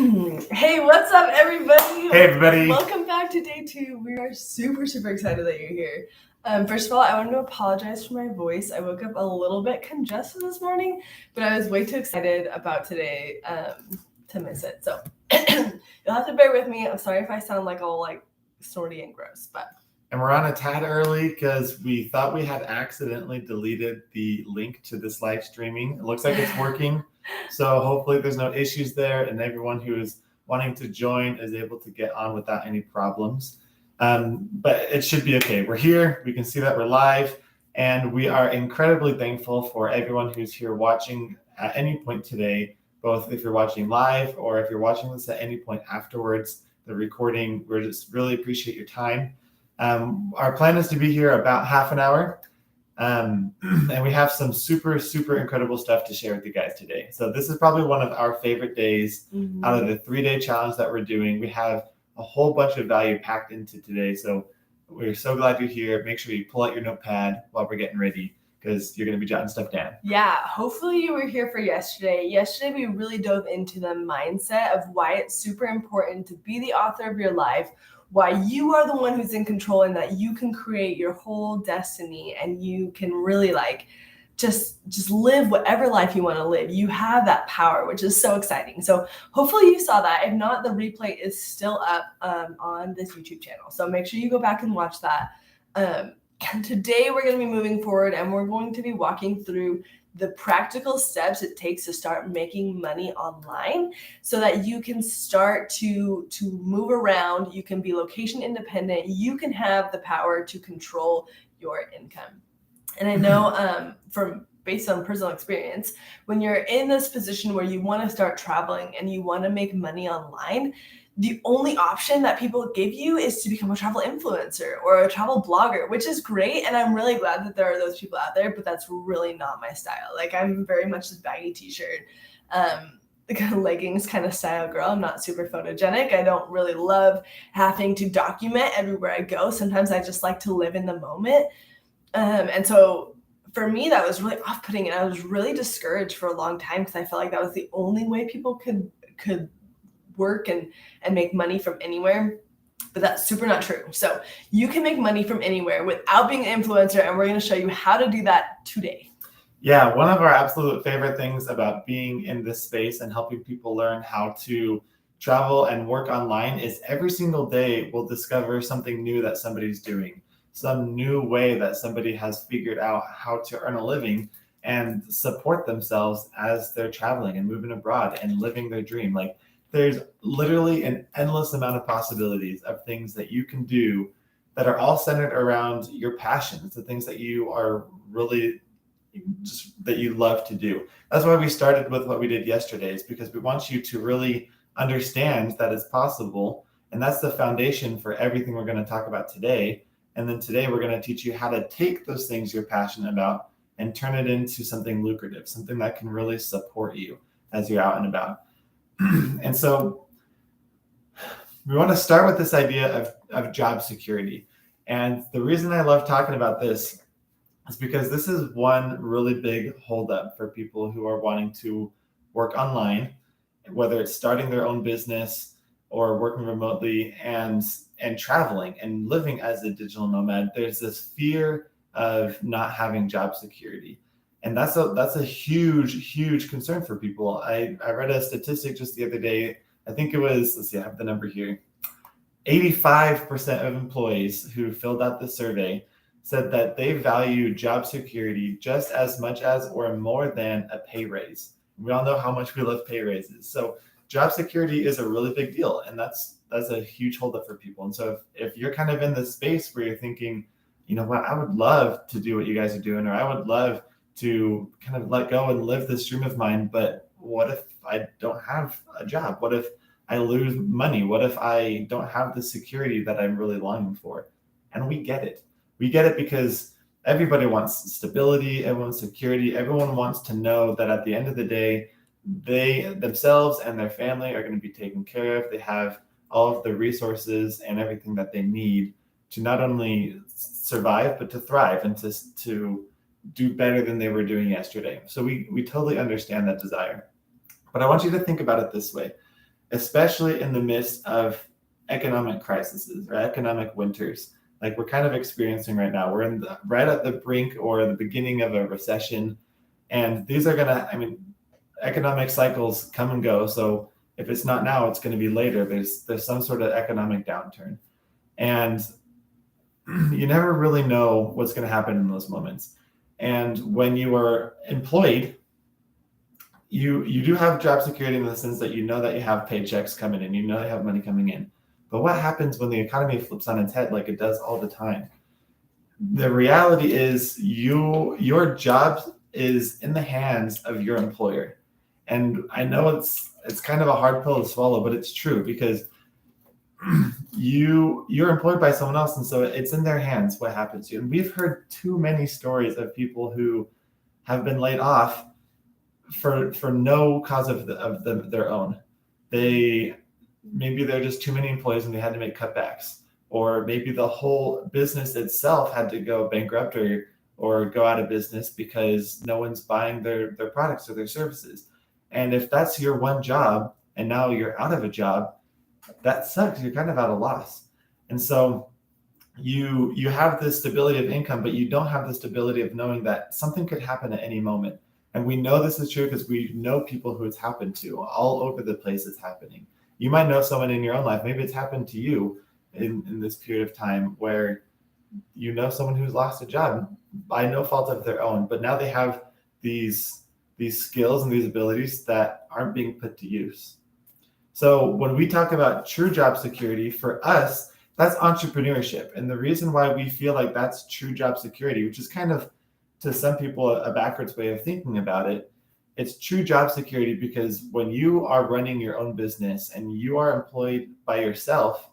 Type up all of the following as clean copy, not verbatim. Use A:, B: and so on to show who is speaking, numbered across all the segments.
A: Hey, what's up, everybody?
B: Hey, everybody.
A: Welcome back to day 2. We are super excited that you're here. First of all, I wanted to apologize for my voice. I woke up a little bit congested this morning, but I was way too excited about today to miss it. So you'll have to bear with me. I'm sorry if I sound like all like snorty and gross, but.
B: And we're on a tad early because we thought we had accidentally deleted the link to this live streaming. It looks like it's working. So hopefully there's no issues there and everyone who is wanting to join is able to get on without any problems. But it should be okay. We're here. We can see that we're live. And we are incredibly thankful for everyone who's here watching at any point today, both if you're watching live or if you're watching this at any point afterwards, the recording. We just really appreciate your time. Our plan is to be here about half an hour, and we have some super incredible stuff to share with you guys today. So this is probably one of our favorite days out of the 3-day challenge that we're doing. We have a whole bunch of value packed into today. So we're so glad you're here. Make sure you pull out your notepad while we're getting ready because you're going to be jotting stuff down.
A: Yeah, hopefully you were here for yesterday. Yesterday, we really dove into the mindset of why it's super important to be the author of your life, why you are the one who's in control and that you can create your whole destiny and you can really like just live whatever life you want to live. You have that power, which is so exciting. So hopefully you saw that. If not, the replay is still up on this YouTube channel. So make sure you go back and watch that. Today we're going to be moving forward and we're going to be walking through the practical steps it takes to start making money online so that you can start to move around. You can be location independent. You can have the power to control your income. And I know based on personal experience, when you're in this position where you want to start traveling and you want to make money online, the only option that people give you is to become a travel influencer or a travel blogger, which is great. And I'm really glad that there are those people out there, but that's really not my style. Like I'm very much this baggy t-shirt, leggings kind of style girl. I'm not super photogenic. I don't really love having to document everywhere I go. Sometimes I just like to live in the moment. And so for me, that was really off-putting and I was really discouraged for a long time because I felt like that was the only way people could work and make money from anywhere, but that's super not true. So you can make money from anywhere without being an influencer, and we're going to show you how to do that today.
B: Yeah, one of our absolute favorite things about being in this space and helping people learn how to travel and work online is every single day we'll discover something new that somebody's doing, some new way that somebody has figured out how to earn a living and support themselves as they're traveling and moving abroad and living their dream. Like there's literally an endless amount of possibilities of things that you can do that are all centered around your passions, the things that you are really just that you love to do. That's why we started with what we did yesterday, is because we want you to really understand that it's possible. And that's the foundation for everything we're going to talk about today. And then today we're going to teach you how to take those things you're passionate about and turn it into something lucrative, something that can really support you as you're out and about. And so we want to start with this idea of job security. And the reason I love talking about this is because this is one really big holdup for people who are wanting to work online, whether it's starting their own business or working remotely and traveling and living as a digital nomad. There's this fear of not having job security. And that's a huge concern for people. I read a statistic just the other day. I think it was, let's see, I have the number here. 85% of employees who filled out the survey said that they value job security just as much as or more than a pay raise. We all know how much we love pay raises. So job security is a really big deal. And that's a huge holdup for people. And so if you're kind of in this space where you're thinking, you know what, I would love to do what you guys are doing, or I would love to kind of let go and live this dream of mine, but what if I don't have a job? What if I lose money? What if I don't have the security that I'm really longing for? And we get it. We get it because everybody wants stability, everyone wants security, everyone wants to know that at the end of the day, they themselves and their family are going to be taken care of. They have all of the resources and everything that they need to not only survive, but to thrive and to do better than they were doing yesterday. So we totally understand that desire. But I want you to think about it this way. especially in the midst of economic crises or economic winters like we're kind of experiencing right now. We're right at the brink or the beginning of a recession, and these are gonna, I mean, economic cycles come and go. So if it's not now, it's going to be later. There's some sort of economic downturn, and you never really know what's going to happen in those moments. And when you are employed, you do have job security in the sense that you know that you have paychecks coming in, you know you have money coming in. But what happens when the economy flips on its head like it does all the time? The reality is your job is in the hands of your employer. And I know it's kind of a hard pill to swallow, but it's true because you're employed by someone else, and so it's in their hands what happens to you. And we've heard too many stories of people who have been laid off for no cause of their own. Maybe they're just too many employees and they had to make cutbacks, or maybe the whole business itself had to go bankrupt or go out of business because no one's buying their products or their services. And if that's your one job and now you're out of a job, that sucks. You're kind of at a loss. And so you have this stability of income, but you don't have the stability of knowing that something could happen at any moment. And we know this is true because we know people who it's happened to all over the place. It's happening. You might know someone in your own life. Maybe it's happened to you in this period of time where you know someone who's lost a job by no fault of their own, but now they have these skills and these abilities that aren't being put to use. So when we talk about true job security, for us, that's entrepreneurship. And the reason why we feel like that's true job security, which is kind of to some people a backwards way of thinking about it, it's true job security because when you are running your own business and you are employed by yourself,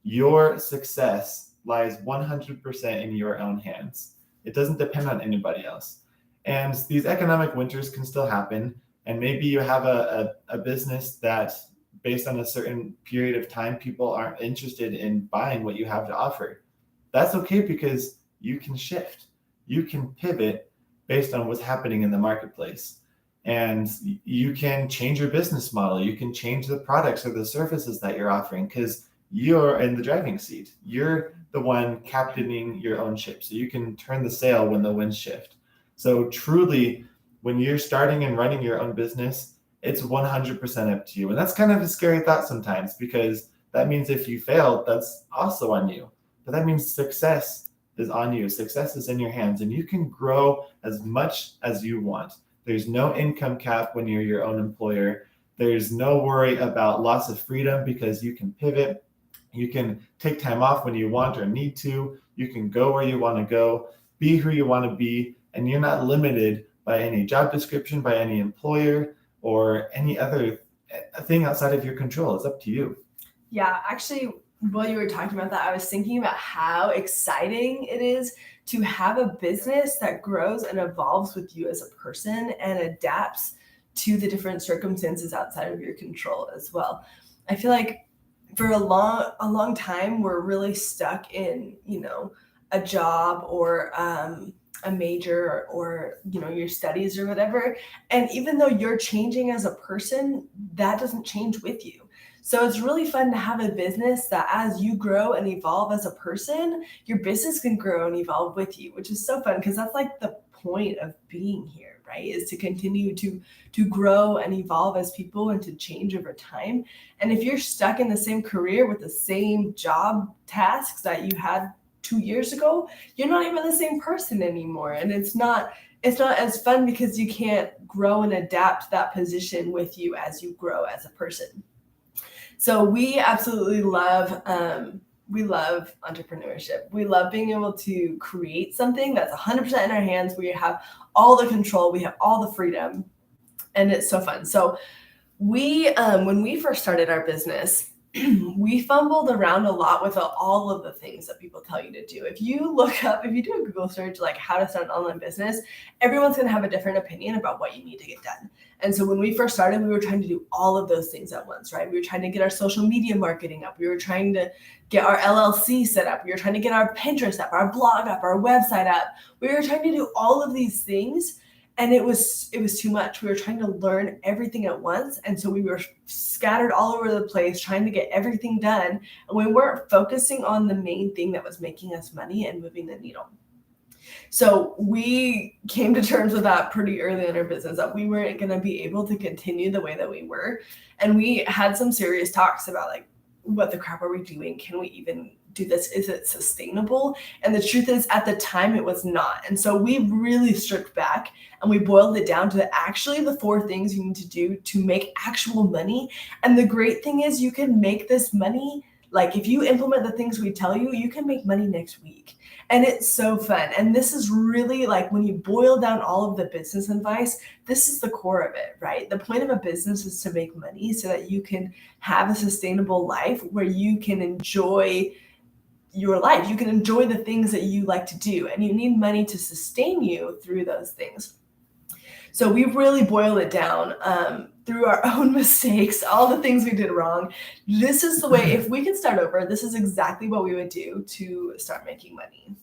B: your success lies 100% in your own hands. It doesn't depend on anybody else. And these economic winters can still happen. And maybe you have a business that, based on a certain period of time, people aren't interested in buying what you have to offer. That's okay because you can shift. You can pivot based on what's happening in the marketplace. And you can change your business model. You can change the products or the services that you're offering because you're in the driving seat. You're the one captaining your own ship. So you can turn the sail when the winds shift. So truly, when you're starting and running your own business, it's 100% up to you. And that's kind of a scary thought sometimes because that means if you fail, that's also on you. But that means success is on you. Success is in your hands and you can grow as much as you want. There's no income cap when you're your own employer. There's no worry about loss of freedom because you can pivot. You can take time off when you want or need to. You can go where you want to go, be who you want to be, and you're not limited by any job description, by any employer, or any other thing outside of your control. It's up to you.
A: Yeah, actually, while you were talking about that, I was thinking about how exciting it is to have a business that grows and evolves with you as a person and adapts to the different circumstances outside of your control as well. I feel like for a long time, we're really stuck in, a job or a major or your studies or whatever. And even though you're changing as a person, that doesn't change with you. So it's really fun to have a business that as you grow and evolve as a person, your business can grow and evolve with you, which is so fun because that's like the point of being here, right? Is to continue to grow and evolve as people and to change over time. And if you're stuck in the same career with the same job tasks that you had 2 years ago, you're not even the same person anymore. And it's not as fun because you can't grow and adapt that position with you as you grow as a person. So we absolutely love entrepreneurship. We love being able to create something that's 100% in our hands. We have all the control, we have all the freedom, and it's so fun. So we, when we first started our business, we fumbled around a lot with all of the things that people tell you to do. If you do a Google search, like how to start an online business, everyone's going to have a different opinion about what you need to get done. And so when we first started, we were trying to do all of those things at once, right? We were trying to get our social media marketing up. We were trying to get our LLC set up. We were trying to get our Pinterest up, our blog up, our website up. We were trying to do all of these things. And it was too much. We were trying to learn everything at once, and so we were scattered all over the place trying to get everything done, and we weren't focusing on the main thing that was making us money and moving the needle. So we came to terms with that pretty early in our business, that we weren't going to be able to continue the way that we were. And we had some serious talks about like, what the crap are we doing? Can we even do this? Is it sustainable? And the truth is, at the time, it was not. And so we really stripped back and we boiled it down to actually the 4 things you need to do to make actual money. And the great thing is, you can make this money. Like, if you implement the things we tell you, you can make money next week. And it's so fun. And this is really like, when you boil down all of the business advice, this is the core of it, right? The point of a business is to make money so that you can have a sustainable life where you can enjoy your life. You can enjoy the things that you like to do, and you need money to sustain you through those things. So we've really boiled it down through our own mistakes, all the things we did wrong. This is the way, if we could start over, this is exactly what we would do to start making money.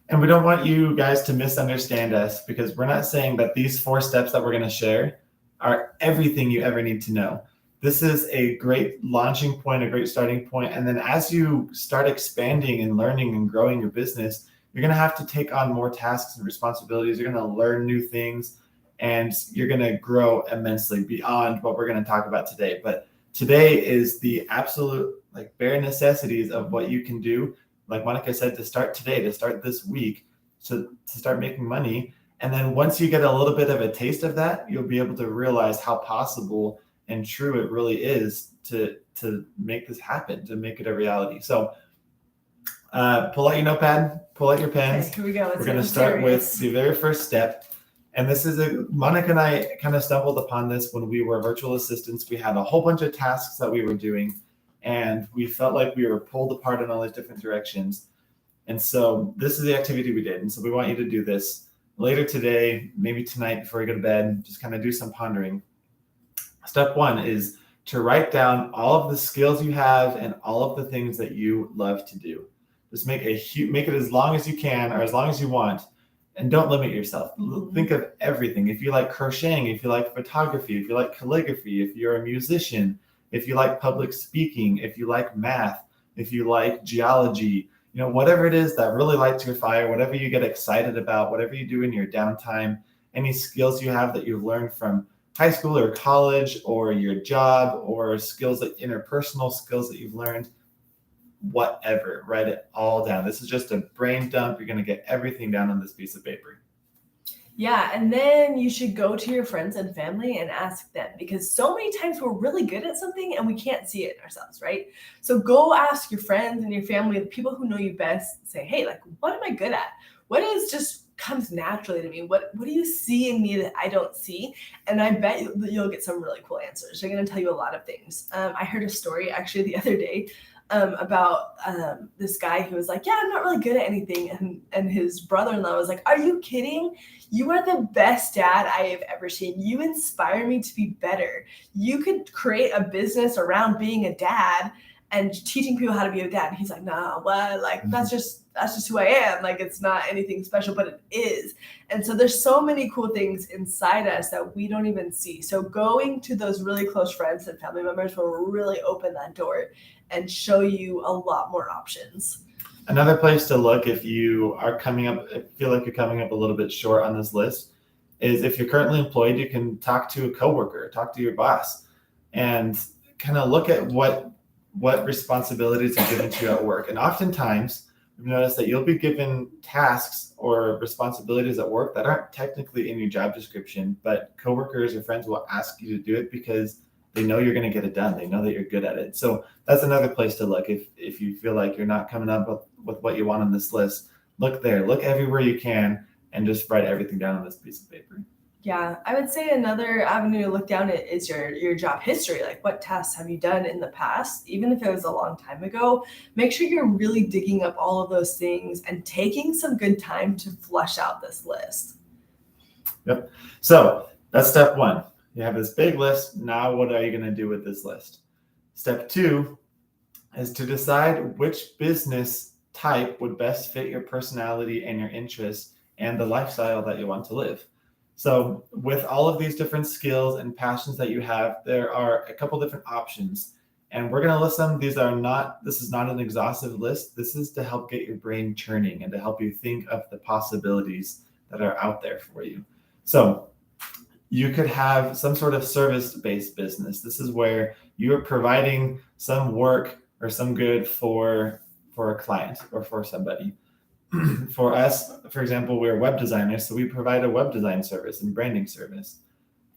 B: And we don't want you guys to misunderstand us, because we're not saying that these 4 steps that we're going to share are everything you ever need to know. This is a great launching point, a great starting point. And then as you start expanding and learning and growing your business, you're going to have to take on more tasks and responsibilities. You're going to learn new things, and you're going to grow immensely beyond what we're going to talk about today. But today is the absolute like bare necessities of what you can do, like Monica said, to start today, to start this week, to start making money. And then once you get a little bit of a taste of that, you'll be able to realize how possible and true it really is to make this happen, to make it a reality. So pull out your notepad, pull out your pens.
A: Okay, here we go.
B: We're going to start with the very first step. And this is Monica and I kind of stumbled upon this when we were virtual assistants. We had a whole bunch of tasks that we were doing, and we felt like we were pulled apart in all these different directions. And so this is the activity we did. And so we want you to do this later today, maybe tonight before you go to bed. Just kind of do some pondering. Step 1 is to write down all of the skills you have and all of the things that you love to do. Just make it as long as you can, or as long as you want. And don't limit yourself. Think of everything. If you like crocheting, if you like photography, if you like calligraphy, if you're a musician, if you like public speaking, if you like math, if you like geology, whatever it is that really lights your fire, whatever you get excited about, whatever you do in your downtime, any skills you have that you've learned from high school or college or your job, or skills, like interpersonal skills that you've learned, whatever, write it all down. This is just a brain dump. You're going to get everything down on this piece of paper.
A: Yeah, and then you should go to your friends and family and ask them, because so many times we're really good at something and we can't see it in ourselves, right? So go ask your friends and your family, the people who know you best, say, hey, like, what am I good at? What is just comes naturally to me? What do you see in me that I don't see? And I bet you'll get some really cool answers. They're going to tell you a lot of things. I heard a story actually the other day about this guy who was like, yeah, I'm not really good at anything. And his brother-in-law was like, are you kidding? You are the best dad I have ever seen. You inspire me to be better. You could create a business around being a dad and teaching people how to be a dad. And he's like, nah, what? Like, that's just who I am. Like, it's not anything special, but it is. And so there's so many cool things inside us that we don't even see. So going to those really close friends and family members will really open that door and show you a lot more options.
B: Another place to look if you are feel like you're coming up a little bit short on this list, is if you're currently employed, you can talk to a coworker, talk to your boss, and kind of look at what responsibilities are given to you at work. And oftentimes we've noticed that you'll be given tasks or responsibilities at work that aren't technically in your job description, but coworkers or friends will ask you to do it because they know you're going to get it done. They know that you're good at it. So that's another place to look. If you feel like you're not coming up with what you want on this list, look there, look everywhere you can, and just write everything down on this piece of paper.
A: Yeah, I would say another avenue to look down at is your job history. Like, what tasks have you done in the past? Even if it was a long time ago, make sure you're really digging up all of those things and taking some good time to flush out this list.
B: Yep. So that's step 1. You have this big list. Now, what are you going to do with this list? Step 2 is to decide which business type would best fit your personality and your interests and the lifestyle that you want to live. So with all of these different skills and passions that you have, there are a couple different options. And we're going to list them. This is not an exhaustive list. This is to help get your brain churning and to help you think of the possibilities that are out there for you. So you could have some sort of service-based business. This is where you're providing some work or some good for a client or for somebody. For us, for example, we're web designers, so we provide a web design service and branding service.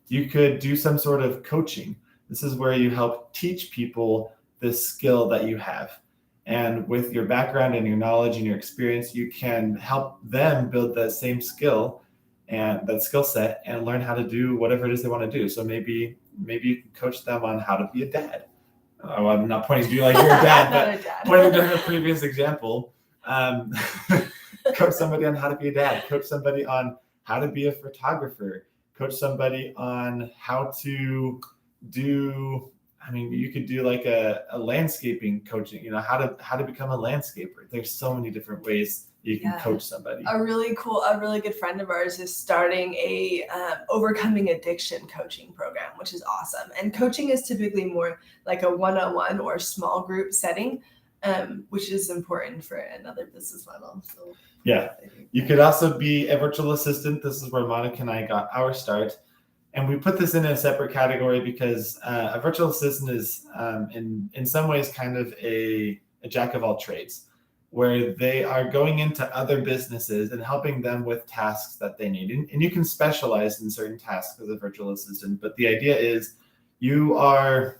B: You could do some sort of coaching. This is where you help teach people this skill that you have. And with your background and your knowledge and your experience, you can help them build that same skill and that skill set and learn how to do whatever it is they want to do. So maybe you can coach them on how to be a dad. Oh, I'm not pointing to you like you're a dad, but pointing to a previous example. Coach somebody on how to be a dad, coach somebody on how to be a photographer, coach somebody on how to do, you could do like a landscaping coaching, how to become a landscaper. There's so many different ways you can coach somebody.
A: A really good friend of ours is starting a overcoming addiction coaching program, which is awesome. And coaching is typically more like a one-on-one or small group setting, which is important for another business model. So
B: yeah, you could also be a virtual assistant. This is where Monica and I got our start. And we put this in a separate category because a virtual assistant is in some ways kind of a jack of all trades, where they are going into other businesses and helping them with tasks that they need. And you can specialize in certain tasks as a virtual assistant, but the idea is you're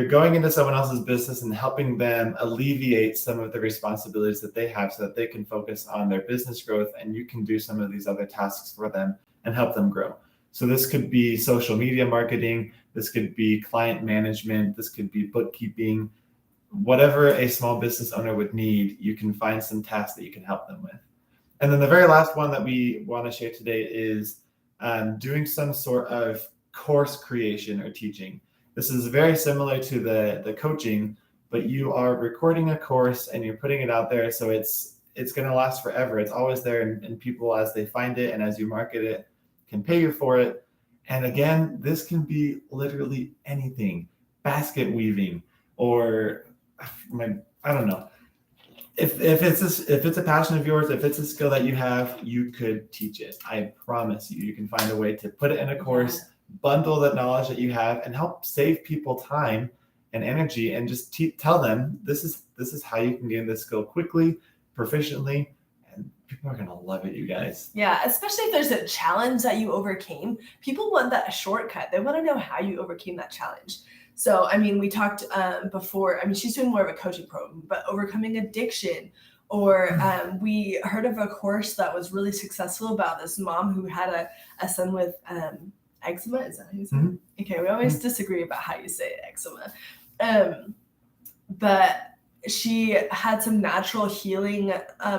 B: going into someone else's business and helping them alleviate some of the responsibilities that they have so that they can focus on their business growth, and you can do some of these other tasks for them and help them grow. So this could be social media marketing, this could be client management, this could be bookkeeping, whatever a small business owner would need, you can find some tasks that you can help them with. And then the very last one that we want to share today is doing some sort of course creation or teaching. This is very similar to the coaching, but you are recording a course and you're putting it out there. So it's going to last forever. It's always there, and people, as they find it and as you market it, can pay you for it. And again, this can be literally anything, basket weaving, or I don't know. If it's a passion of yours, if it's a skill that you have, you could teach it. I promise you can find a way to put it in a course, bundle that knowledge that you have, and help save people time and energy, and just tell them this is how you can gain this skill quickly, proficiently, and people are gonna love it, you guys.
A: Yeah, especially if there's a challenge that you overcame. People want that shortcut. They want to know how you overcame that challenge. So, we talked before, she's doing more of a coaching program, but overcoming addiction, or we heard of a course that was really successful about this mom who had a son with eczema. Is that how you say it? Okay, we always disagree about how you say eczema. But she had some natural healing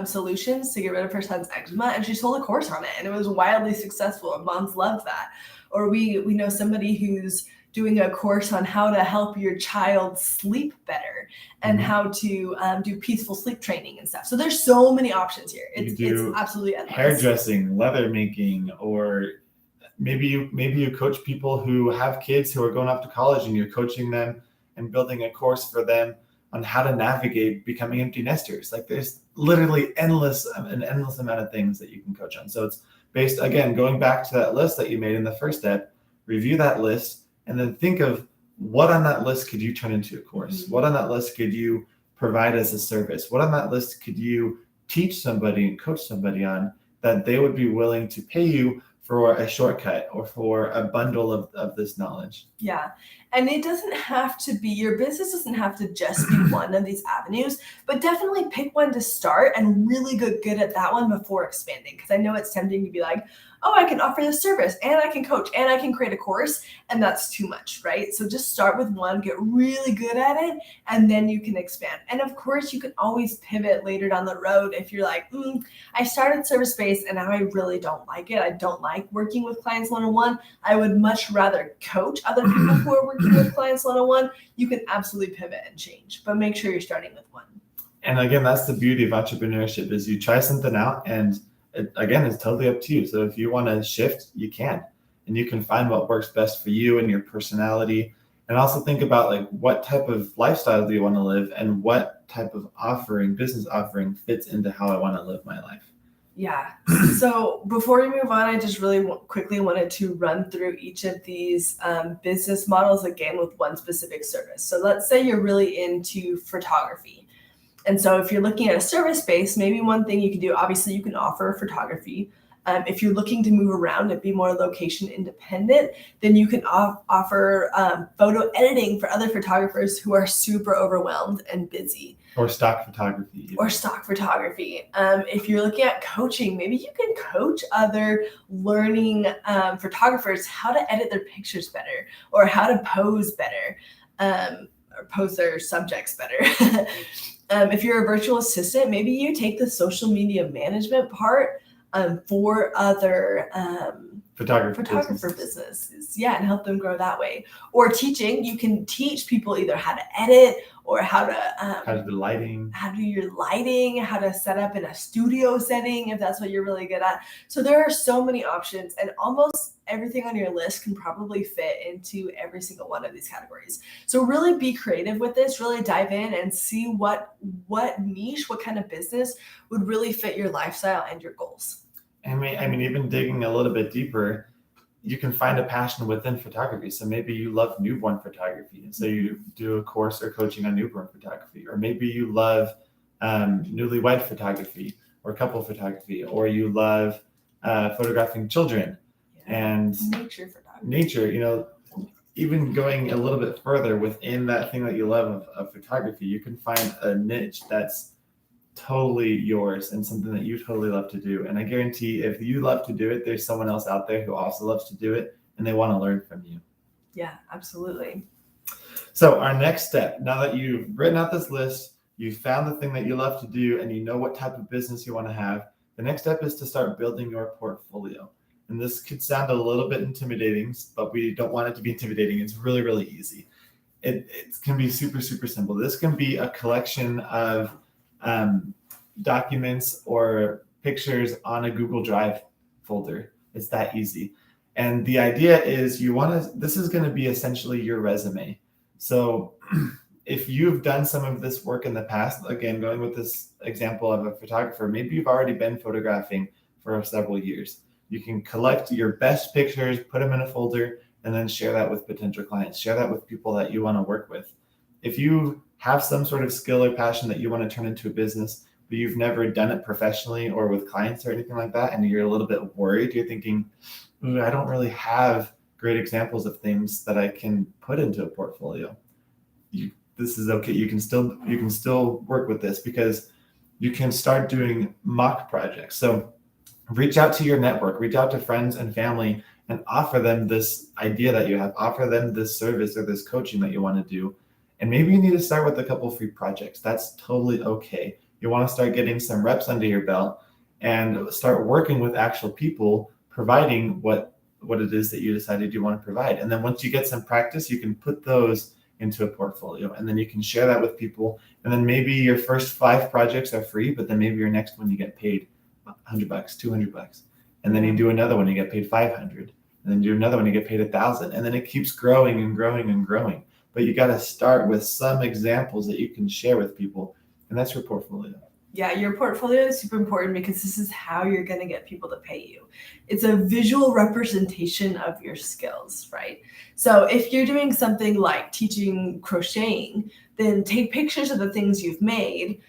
A: solutions to get rid of her son's eczema, and she sold a course on it, and it was wildly successful, and moms loved that. Or we know somebody who's doing a course on how to help your child sleep better and how to do peaceful sleep training and stuff. So there's so many options here. It's absolutely endless.
B: Hairdressing, leather making, or maybe you coach people who have kids who are going off to college, and you're coaching them and building a course for them on how to navigate becoming empty nesters. Like, there's literally an endless amount of things that you can coach on. So it's based, again, going back to that list that you made in the first step, review that list, and then think of what on that list could you turn into a course? What on that list could you provide as a service? What on that list could you teach somebody and coach somebody on that they would be willing to pay you for a shortcut or for a bundle of this knowledge?
A: Yeah. And it doesn't have to be, your business doesn't have to just be one of these avenues, but definitely pick one to start and really good at that one before expanding. Because I know it's tempting to be like, oh, I can offer this service and I can coach and I can create a course, and that's too much, right? So just start with one, get really good at it, and then you can expand. And of course, you can always pivot later down the road if you're like, I started service-based and now I really don't like it. I don't like working with clients one-on-one. I would much rather coach other people who are working with clients one-on-one. You can absolutely pivot and change, but make sure you're starting with one.
B: And again, that's the beauty of entrepreneurship, is you try something out, and again, it's totally up to you. So if you want to shift, you can, and you can find what works best for you and your personality. And also think about like what type of lifestyle do you want to live, and what type of business offering fits into how I want to live my life.
A: Yeah. So before we move on, I just really quickly wanted to run through each of these business models again with one specific service. So let's say you're really into photography. And so if you're looking at a service space, maybe one thing you can do, obviously you can offer photography. If you're looking to move around and be more location independent, then you can offer photo editing for other photographers who are super overwhelmed and busy.
B: Or stock photography.
A: If you're looking at coaching, maybe you can coach other learning photographers how to edit their pictures better, or how to pose better, or pose their subjects better. If you're a virtual assistant, maybe you take the social media management part for other photographer businesses. Yeah, and help them grow that way. Or teaching, you can teach people either how to edit, or how to
B: do lighting,
A: how to do your lighting, how to set up in a studio setting if that's what you're really good at. So there are so many options, and almost everything on your list can probably fit into every single one of these categories. So really be creative with this, really dive in and see what niche, what kind of business would really fit your lifestyle and your goals.
B: I mean, even digging a little bit deeper, you can find a passion within photography. So maybe you love newborn photography, and so you do a course or coaching on newborn photography. Or maybe you love newlywed photography, or couple photography, or you love photographing children and
A: nature photography.
B: Nature, even going a little bit further within that thing that you love of photography, you can find a niche that's totally yours and something that you totally love to do. And I guarantee if you love to do it, there's someone else out there who also loves to do it, and they want to learn from you.
A: Yeah, absolutely.
B: So our next step, now that you've written out this list, you've found the thing that you love to do, and you know what type of business you want to have, the next step is to start building your portfolio. And this could sound a little bit intimidating, but we don't want it to be intimidating. It's really, really easy. It can be super, super simple. This can be a collection of documents or pictures on a Google Drive folder. It's that easy. And the idea is this is going to be essentially your resume. So if you've done some of this work in the past, again, going with this example of a photographer, maybe you've already been photographing for several years. You can collect your best pictures, put them in a folder, and then share that with potential clients, share that with people that you want to work with. If you have some sort of skill or passion that you want to turn into a business, but you've never done it professionally or with clients or anything like that, and you're a little bit worried, you're thinking, I don't really have great examples of things that I can put into a portfolio. This is okay. You can still work with this, because you can start doing mock projects. So reach out to your network, reach out to friends and family, and offer them this idea that you have, offer them this service or this coaching that you want to do. And maybe you need to start with a couple free projects. That's totally okay. You want to start getting some reps under your belt and start working with actual people providing what it is that you decided you want to provide. And then once you get some practice, you can put those into a portfolio, and then you can share that with people. And then maybe your first 5 projects are free, but then maybe your next one you get paid $100, $200. And then you do another one, you get paid $500. And then do another one, you get paid $1,000. And then it keeps growing and growing and growing. But you got to start with some examples that you can share with people. And that's your portfolio.
A: Yeah, your portfolio is super important, because this is how you're going to get people to pay you. It's a visual representation of your skills, right? So if you're doing something like teaching crocheting, then take pictures of the things you've made,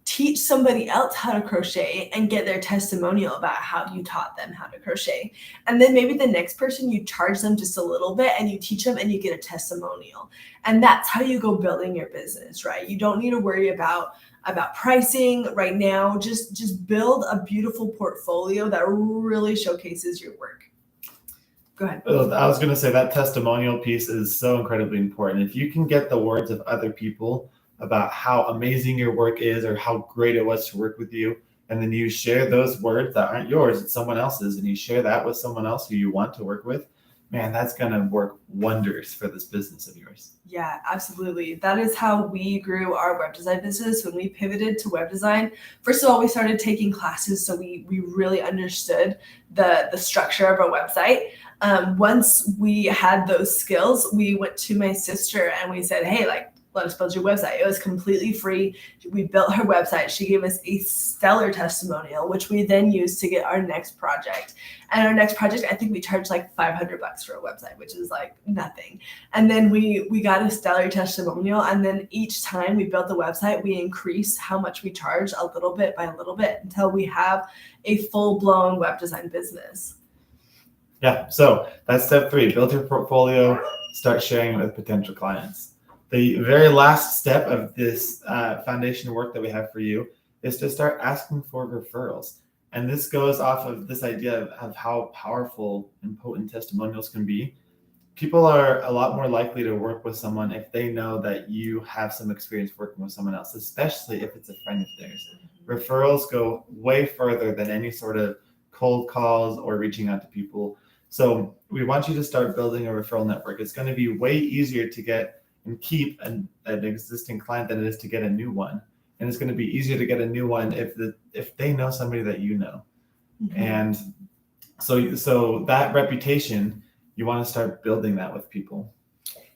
A: teach somebody else how to crochet, and get their testimonial about how you taught them how to crochet. And then maybe the next person, you charge them just a little bit, and you teach them, and you get a testimonial. And that's how you go building your business, right? You don't need to worry about pricing right now. Just build a beautiful portfolio that really showcases your work. Go ahead.
B: I was going to say that testimonial piece is so incredibly important. If you can get the words of other people about how amazing your work is, or how great it was to work with you, and then you share those words that aren't yours, it's someone else's, and you share that with someone else who you want to work with, man, that's going to work wonders for this business of yours.
A: Yeah, absolutely. That is how we grew our web design business when we pivoted to web design. First of all, we started taking classes, so we really understood the structure of our website. Once we had those skills, we went to my sister and we said, hey, like, let us build your website. It was completely free. We built her website. She gave us a stellar testimonial, which we then used to get our next project. And our next project, I think we charged like $500 for a website, which is like nothing. And then we got a stellar testimonial. And then each time we built the website, we increased how much we charge a little bit by a little bit until we have a full-blown web design business.
B: Yeah, so that's step 3. Build your portfolio, start sharing it with potential clients. The very last step of this foundation work that we have for you is to start asking for referrals. And this goes off of this idea of how powerful and potent testimonials can be. People are a lot more likely to work with someone if they know that you have some experience working with someone else, especially if it's a friend of theirs. Referrals go way further than any sort of cold calls or reaching out to people. So we want you to start building a referral network. It's going to be way easier to get and keep an existing client than it is to get a new one. And it's going to be easier to get a new one if they know somebody that you know. Mm-hmm. And so that reputation, you want to start building that with people.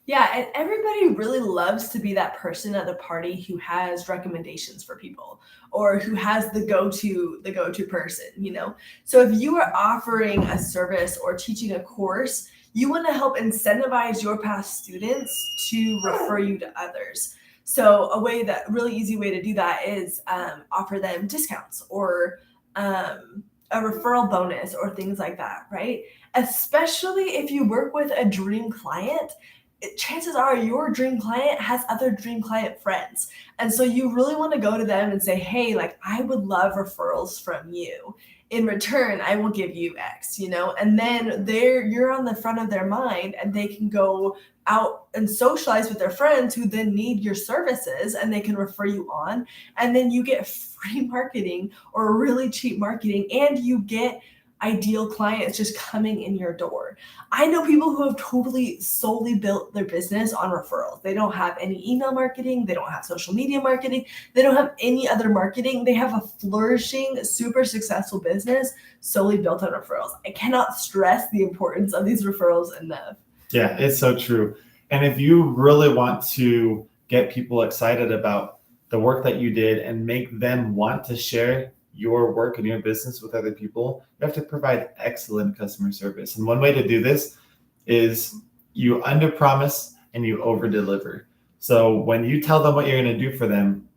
A: Yeah, and everybody really loves to be that person at the party who has recommendations for people or who has the go-to person, you know? So if you are offering a service or teaching a course, you want to help incentivize your past students to refer you to others. So a really easy way to do that is offer them discounts or a referral bonus or things like that, right? Especially if you work with a dream client, chances are your dream client has other dream client friends. And so you really want to go to them and say, hey, like, I would love referrals from you. In return, I will give you X, you know, and then you're on the front of their mind and they can go out and socialize with their friends who then need your services and they can refer you on. And then you get free marketing or really cheap marketing and you get ideal clients just coming in your door. I know people who have totally solely built their business on referrals. They don't have any email marketing. They don't have social media marketing. They don't have any other marketing. They have a flourishing, super successful business solely built on referrals. I cannot stress the importance of these referrals enough.
B: Yeah, it's so true. And if you really want to get people excited about the work that you did and make them want to share your work and your business with other people, you have to provide excellent customer service. And one way to do this is you underpromise and you overdeliver. So when you tell them what you're going to do for them,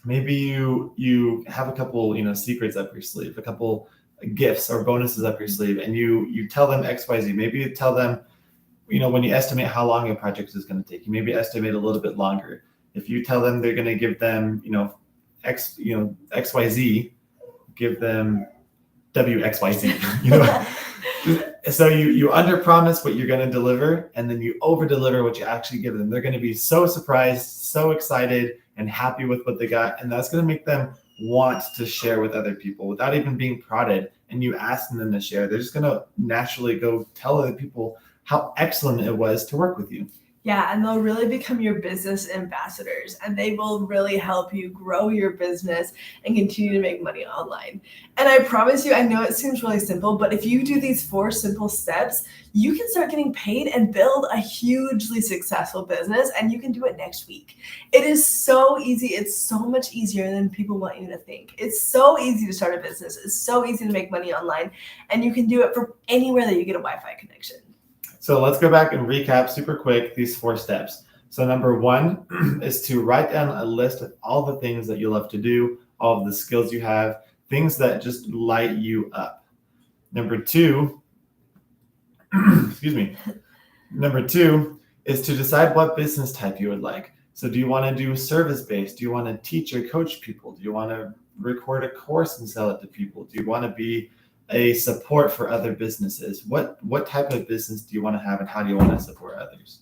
B: maybe you have a couple, secrets up your sleeve, a couple gifts or bonuses up your sleeve, and you tell them XYZ. Maybe you tell them, when you estimate how long your project is going to take, you maybe estimate a little bit longer. If you tell them they're going to give them, XYZ, give them WXYZ. So you underpromise what you're going to deliver, and then you overdeliver what you actually give them. They're going to be so surprised, so excited, and happy with what they got, and that's going to make them want to share with other people without even being prodded. And you asking them to share, they're just going to naturally go tell other people how excellent it was to work with you.
A: Yeah, and they'll really become your business ambassadors, and they will really help you grow your business and continue to make money online. And I promise you, I know it seems really simple, but if you do these 4 simple steps, you can start getting paid and build a hugely successful business, and you can do it next week. It is so easy. It's so much easier than people want you to think. It's so easy to start a business. It's so easy to make money online, and you can do it from anywhere that you get a Wi-Fi connection.
B: So let's go back and recap super quick these 4 steps. So number 1 is to write down a list of all the things that you love to do, all of the skills you have, things that just light you up. Number 2, Number 2 is to decide what business type you would like. So do you want to do service-based? Do you want to teach or coach people? Do you want to record a course and sell it to people? Do you want to be a support for other businesses? What type of business do you want to have, and how do you want to support others?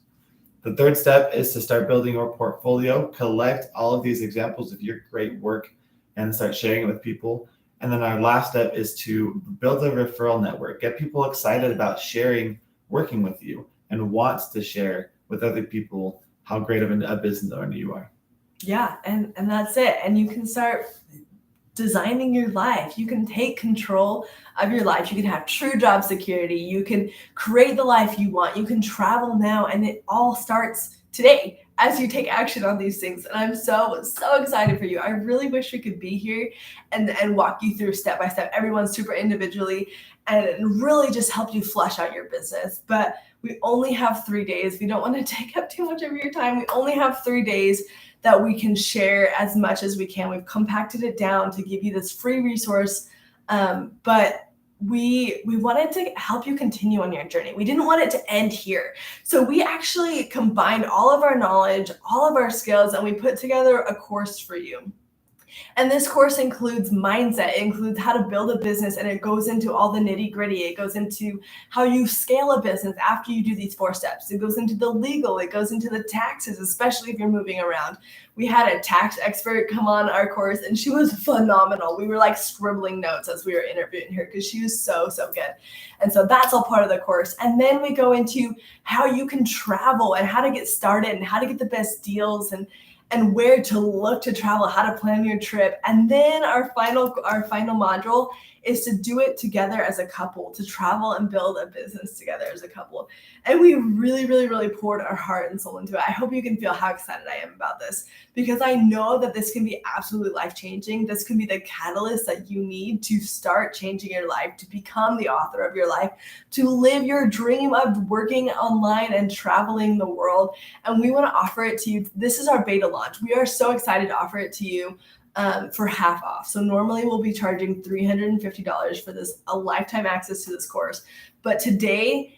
B: The 3rd step is to start building your portfolio, collect all of these examples of your great work and start sharing it with people. And then our last step is to build a referral network, get people excited about sharing working with you and wants to share with other people how great of a business owner you are.
A: Yeah, and that's it. And you can start designing your life. You can take control of your life. You can have true job security. You can create the life you want. You can travel now, and it all starts today as you take action on these things. And I'm so excited for you. I really wish we could be here and walk you through step by step. Everyone's super individually and really just help you flesh out your business. But we only have 3 days. We don't want to take up too much of your time. We only have 3 days that we can share as much as we can. We've compacted it down to give you this free resource, but we wanted to help you continue on your journey. We didn't want it to end here. So we actually combined all of our knowledge, all of our skills, and we put together a course for you. And this course includes mindset, it includes how to build a business, and it goes into all the nitty gritty. It goes into how you scale a business after you do these 4 steps. It goes into the legal, it goes into the taxes, especially if you're moving around. We had a tax expert come on our course, and she was phenomenal. We were like scribbling notes as we were interviewing her because she was so good. And so that's all part of the course. And then we go into how you can travel and how to get started and how to get the best deals and where to look to travel, how to plan your trip. And then our final module is to do it together as a couple, to travel and build a business together as a couple. And we really poured our heart and soul into it. I hope you can feel how excited I am about this, because I know that this can be absolutely life-changing. This can be the catalyst that you need to start changing your life, to become the author of your life, to live your dream of working online and traveling the world. And we want to offer it to you. This is our beta launch. We are so excited to offer it to you for half off. So normally we'll be charging $350 for this, a lifetime access to this course. But today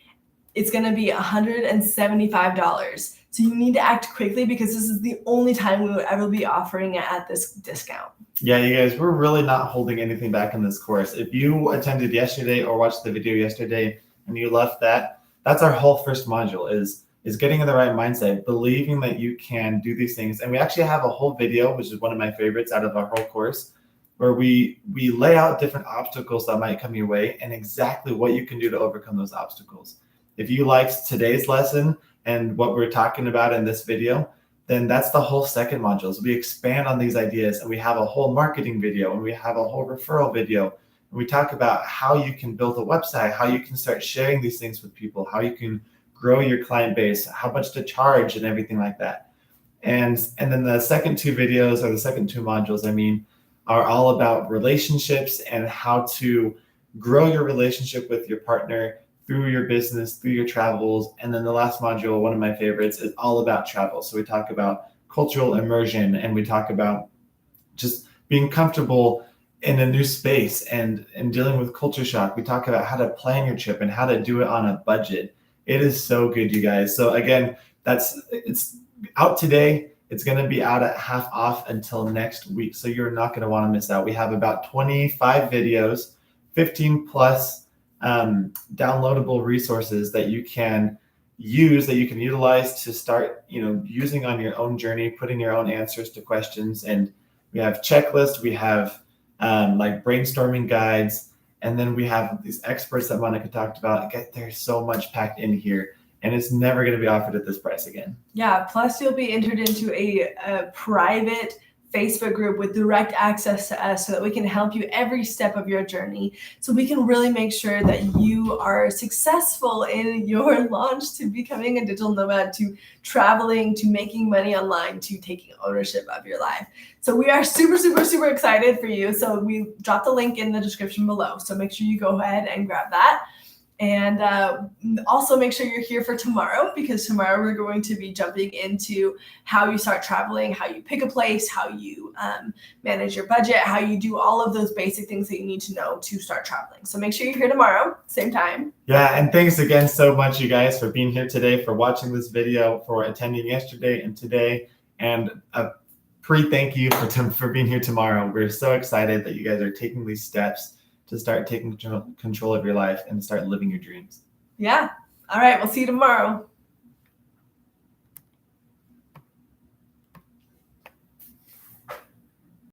A: it's going to be $175. So you need to act quickly because this is the only time we would ever be offering it at this discount.
B: Yeah, you guys, we're really not holding anything back in this course. If you attended yesterday or watched the video yesterday and you left that, that's our whole first module is getting in the right mindset, believing that you can do these things. And we actually have a whole video, which is one of my favorites out of our whole course, where we lay out different obstacles that might come your way and exactly what you can do to overcome those obstacles. If you liked today's lesson and what we're talking about in this video, then that's the whole second module. So we expand on these ideas, and we have a whole marketing video, and we have a whole referral video. And we talk about how you can build a website, how you can start sharing these things with people, how you can grow your client base, how much to charge, and everything like that. And then the second 2 videos, or the second 2 modules, are all about relationships and how to grow your relationship with your partner through your business, through your travels. And then the last module, one of my favorites, is all about travel. So we talk about cultural immersion, and we talk about just being comfortable in a new space and dealing with culture shock. We talk about how to plan your trip and how to do it on a budget. It is so good, you guys. So again, it's out today. It's going to be out at half off until next week. So you're not going to want to miss out. We have about 25 videos, 15 plus downloadable resources that you can use, that you can utilize to start, using on your own journey, putting your own answers to questions. And we have checklists, we have like brainstorming guides, and then we have these experts that Monica talked about. There's so much packed in here, and it's never going to be offered at this price again.
A: Yeah, plus you'll be entered into a private Facebook group with direct access to us so that we can help you every step of your journey. So we can really make sure that you are successful in your launch to becoming a digital nomad, to traveling, to making money online, to taking ownership of your life. So we are super excited for you. So we dropped the link in the description below. So make sure you go ahead and grab that. And also make sure you're here for tomorrow, because tomorrow we're going to be jumping into how you start traveling, how you pick a place, how you manage your budget, how you do all of those basic things that you need to know to start traveling. So make sure you're here tomorrow, same time.
B: Yeah, and thanks again so much, you guys, for being here today, for watching this video, for attending yesterday and today, and a pre-thank you for being here tomorrow. We're so excited that you guys are taking these steps to start taking control of your life and start living your dreams.
A: Yeah. All right. We'll see you tomorrow.